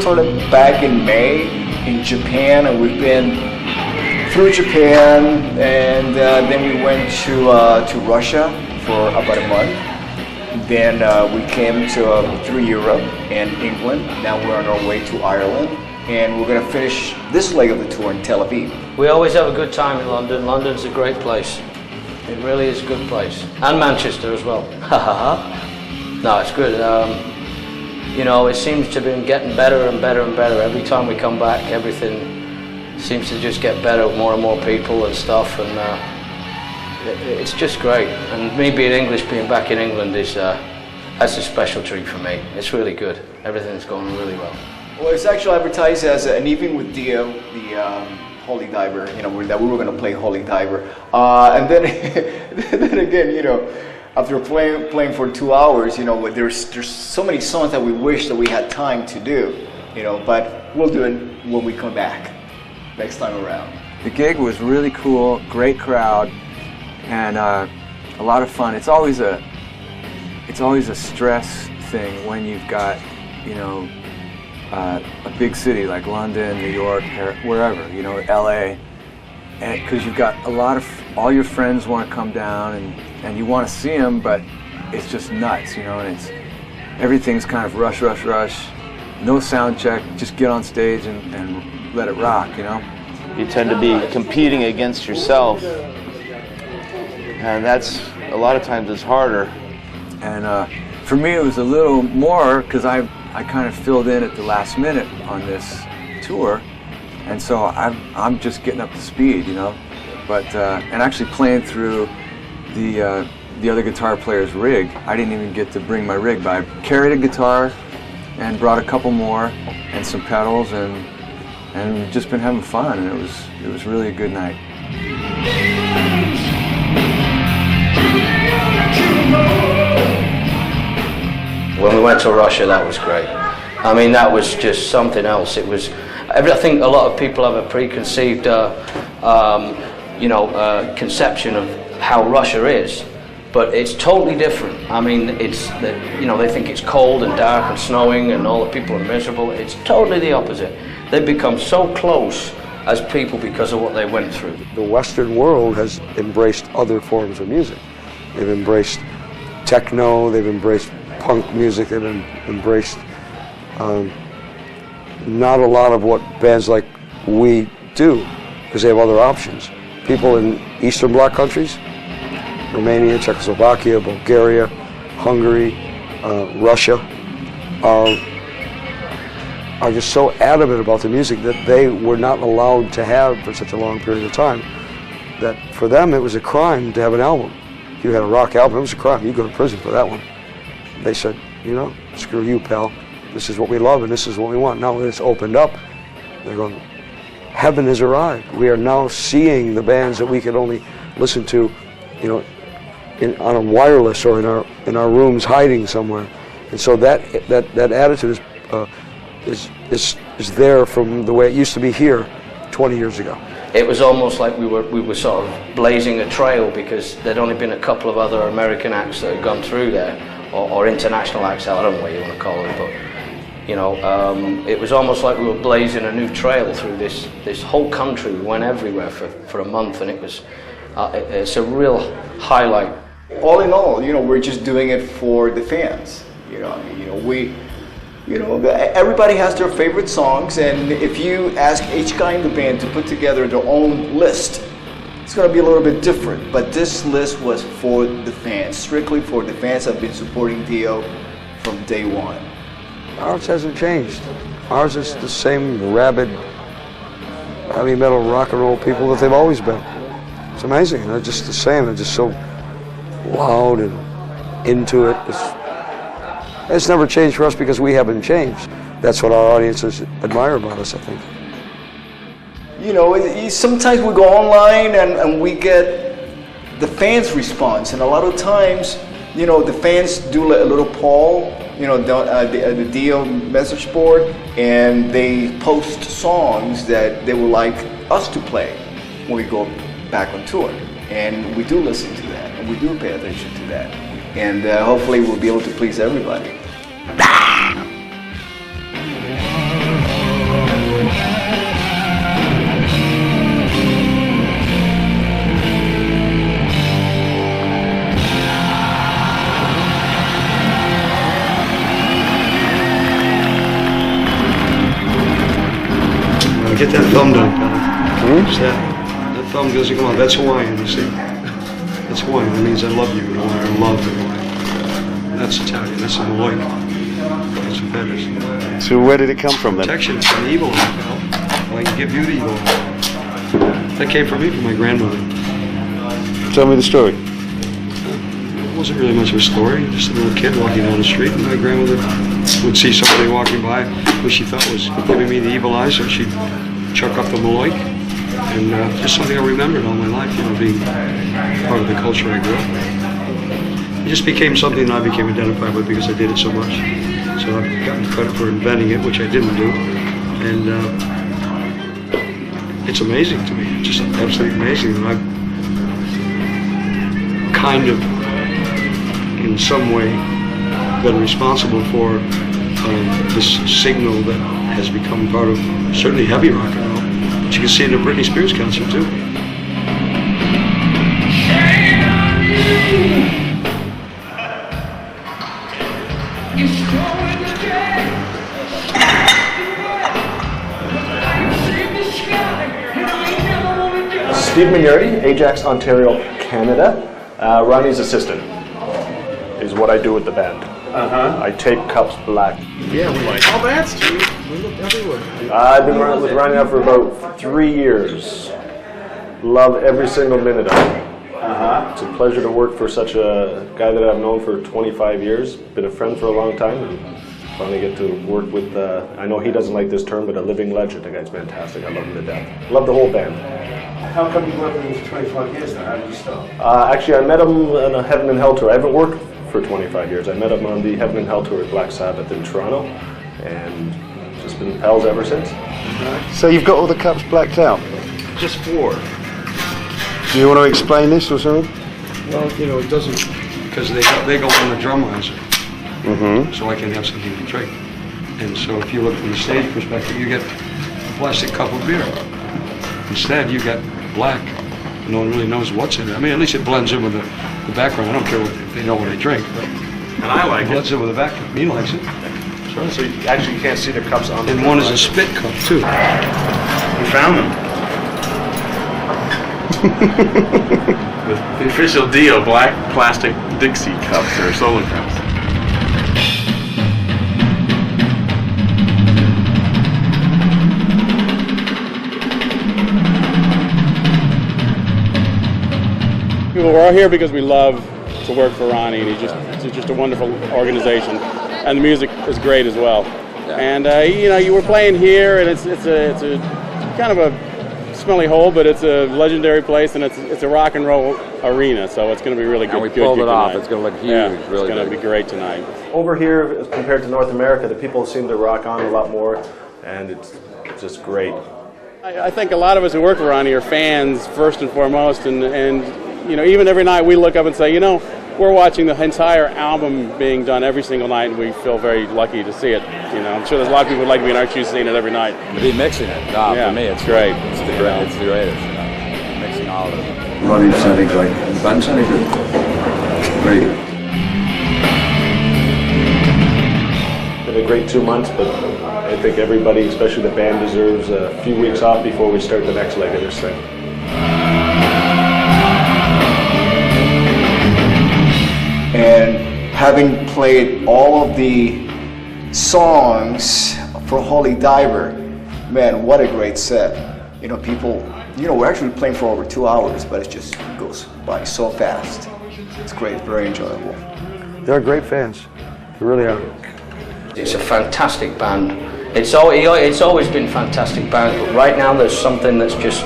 started back in May in Japan, and we've been through Japan, and then we went to Russia for about a month. Then we came through Europe and England. Now we're on our way to Ireland, and we're going to finish this leg of the tour in Tel Aviv. We always have a good time in London. London's a great place. It really is a good place. And Manchester as well. No, it's good. You know, it seems to have been getting better and better and better. Every time we come back, everything seems to just get better with more and more people and stuff. And it's just great. And me being English, being back in England, that's a special treat for me. It's really good. Everything's going really well. Well, it's actually advertised as an evening with Dio, the Holy Diver, you know, that we were going to play Holy Diver. And then, then again, you know, after playing for 2 hours, you know, there's so many songs that we wish that we had time to do, you know, but we'll do it when we come back next time around. The gig was really cool, great crowd, and a lot of fun. It's always a stress thing when you've got, you know, a big city like London, New York, wherever, you know, LA, and because you've got all your friends want to come down and you want to see them, but it's just nuts, you know, and everything's kind of rush, no sound check, just get on stage and let it rock, you know. You tend to be competing against yourself, and that's a lot of times it's harder. And for me it was a little more because I kind of filled in at the last minute on this tour, and so I'm just getting up to speed, you know. But and actually playing through the other guitar player's rig. I didn't even get to bring my rig, but I carried a guitar and brought a couple more and some pedals, and just been having fun, and it was really a good night. When we went to Russia, that was great. I mean, that was just something else. It was, I think a lot of people have a preconceived, conception of how Russia is, but it's totally different. I mean, you know, they think it's cold and dark and snowing and all the people are miserable. It's totally the opposite. They've become so close as people because of what they went through. The Western world has embraced other forms of music. They've embraced techno, they've embraced punk music, they've embraced not a lot of what bands like we do, because they have other options. People in Eastern Bloc countries, Romania, Czechoslovakia, Bulgaria, Hungary, Russia, are just so adamant about the music that they were not allowed to have for such a long period of time, that for them it was a crime to have an album. If you had a rock album, it was a crime. You'd go to prison for that one. They said, you know, screw you, pal. This is what we love and this is what we want. Now that it's opened up, they're going, heaven has arrived. We are now seeing the bands that we could only listen to, you know, on a wireless or in our rooms hiding somewhere. And so that attitude is there from the way it used to be here 20 years ago. It was almost like we were sort of blazing a trail, because there'd only been a couple of other American acts that had gone through there, or international acts, I don't know what you want to call them, but you know, it was almost like we were blazing a new trail through this whole country. We went everywhere for a month, and it's a real highlight. All in all, you know, we're just doing it for the fans. You know, I mean, you know, everybody has their favorite songs, and if you ask each guy in the band to put together their own list, it's going to be a little bit different. But this list was for the fans, strictly for the fans that have been supporting Dio from day one. Ours hasn't changed. Ours is the same rabid, heavy metal, rock and roll people that they've always been. It's amazing. They're just the same. They're just so loud and into it. It's never changed for us because we haven't changed. That's what our audiences admire about us, I think. You know, sometimes we go online and we get the fans' response, and a lot of times, you know, the fans do a little poll, you know, the Dio message board, and they post songs that they would like us to play when we go back on tour. And we do listen to that, and we do pay attention to that. And hopefully we'll be able to please everybody. Get that thumb done, pal. Just that thumb doesn't come out. That's Hawaiian, you see. That's Hawaiian. That means I love you in Hawaii, or love in Hawaii. That's Italian. That's in Hawaii. That's what that is. So where did it come from then? Protection. It's an evil eye, pal. I can give you the evil eye. That came from me, from my grandmother. Tell me the story. It wasn't really much of a story. Just a little kid walking down the street, and my grandmother would see somebody walking by who she thought was giving me the evil eye, so she'd chuck up the maloik. And just something I remembered all my life, you know, being part of the culture I grew up in. It just became something that I became identified with because I did it so much. So I've gotten credit for inventing it, which I didn't do. And it's amazing to me, just absolutely amazing. And I've kind of, in some way, been responsible for this signal that has become part of certainly heavy rock and roll. But you can see it in a Britney Spears concert too. Steve Mignardi, Ajax, Ontario, Canada. Ronnie's assistant is what I do with the band. I tape Cups black. Yeah, we like all bands too. We look everywhere. I've been with Ronnie now for about 3 years. Love every single minute of it. It's a pleasure to work for such a guy that I've known for 25 years. Been a friend for a long time, and finally get to work with, I know he doesn't like this term, but a living legend. The guy's fantastic. I love him to death. Love the whole band. How come you worked with him for 25 years then? How did you start? Actually, I met him on a Heaven and Hell tour. I haven't worked for 25 years. I met him on the Heaven and Hell tour at Black Sabbath in Toronto, and just been pals ever since. So you've got all the cups blacked out? Just 4. Do you want to explain this or something? Well, you know, it doesn't, because they go on the drum riser. So I can have something to drink. And so if you look from the stage perspective, you get a plastic cup of beer. Instead, you get black. No one really knows what's in it. I mean, at least it blends in with the background. I don't care if they know what I drink, but And I like it blends in with the background. He likes it. So you actually can't see the cups on the And one is a spit cup, too. We found them. The official deal, black plastic Dixie cups or solo cups. We're all here because we love to work for Ronnie, and it's just a wonderful organization, and the music is great as well. Yeah. And you know, you were playing here, and it's a kind of a smelly hole, but it's a legendary place, and it's a rock and roll arena, so it's going to be really good. And we pulled it off. It's going to look huge. Yeah, really it's going to be great tonight. Over here, as compared to North America, the people seem to rock on a lot more, and it's just great. I think a lot of us who work for Ronnie are fans first and foremost, and you know, even every night we look up and say, you know, we're watching the entire album being done every single night, and we feel very lucky to see it. You know, I'm sure there's a lot of people who'd like to be in our shoes seeing it every night. To be mixing it, Yeah, for me, it's great. It's the greatest. You know, mixing all of it. Ronnie sounding great. The band sounding good. Very good. Been a great 2 months, but I think everybody, especially the band, deserves a few weeks off before we start the next leg of this thing. And having played all of the songs for Holy Diver, man, what a great set. You know, people, you know, we're actually playing for over 2 hours, but it just goes by so fast. It's great, very enjoyable. They're great fans. They really are. It's a fantastic band. It's always been a fantastic band, but right now there's something that's just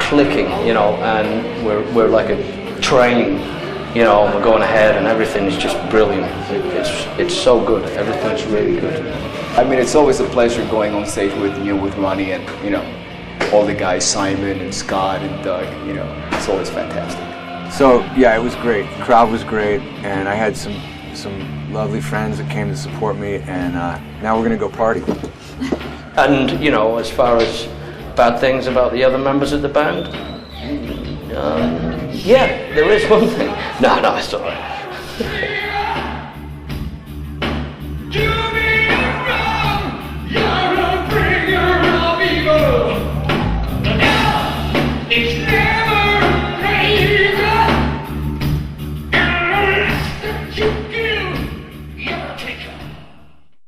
clicking, you know, and we're like a train, you know, and we're going ahead, and everything is just brilliant. It's so good. Everything's really good. I mean, it's always a pleasure going on stage with with Ronnie and, you know, all the guys, Simon and Scott and Doug. You know, it's always fantastic. So yeah, it was great. The crowd was great, and I had some lovely friends that came to support me, and now we're gonna go party. And you know, as far as bad things about the other members of the band, yeah, there is one thing. No, it's all right.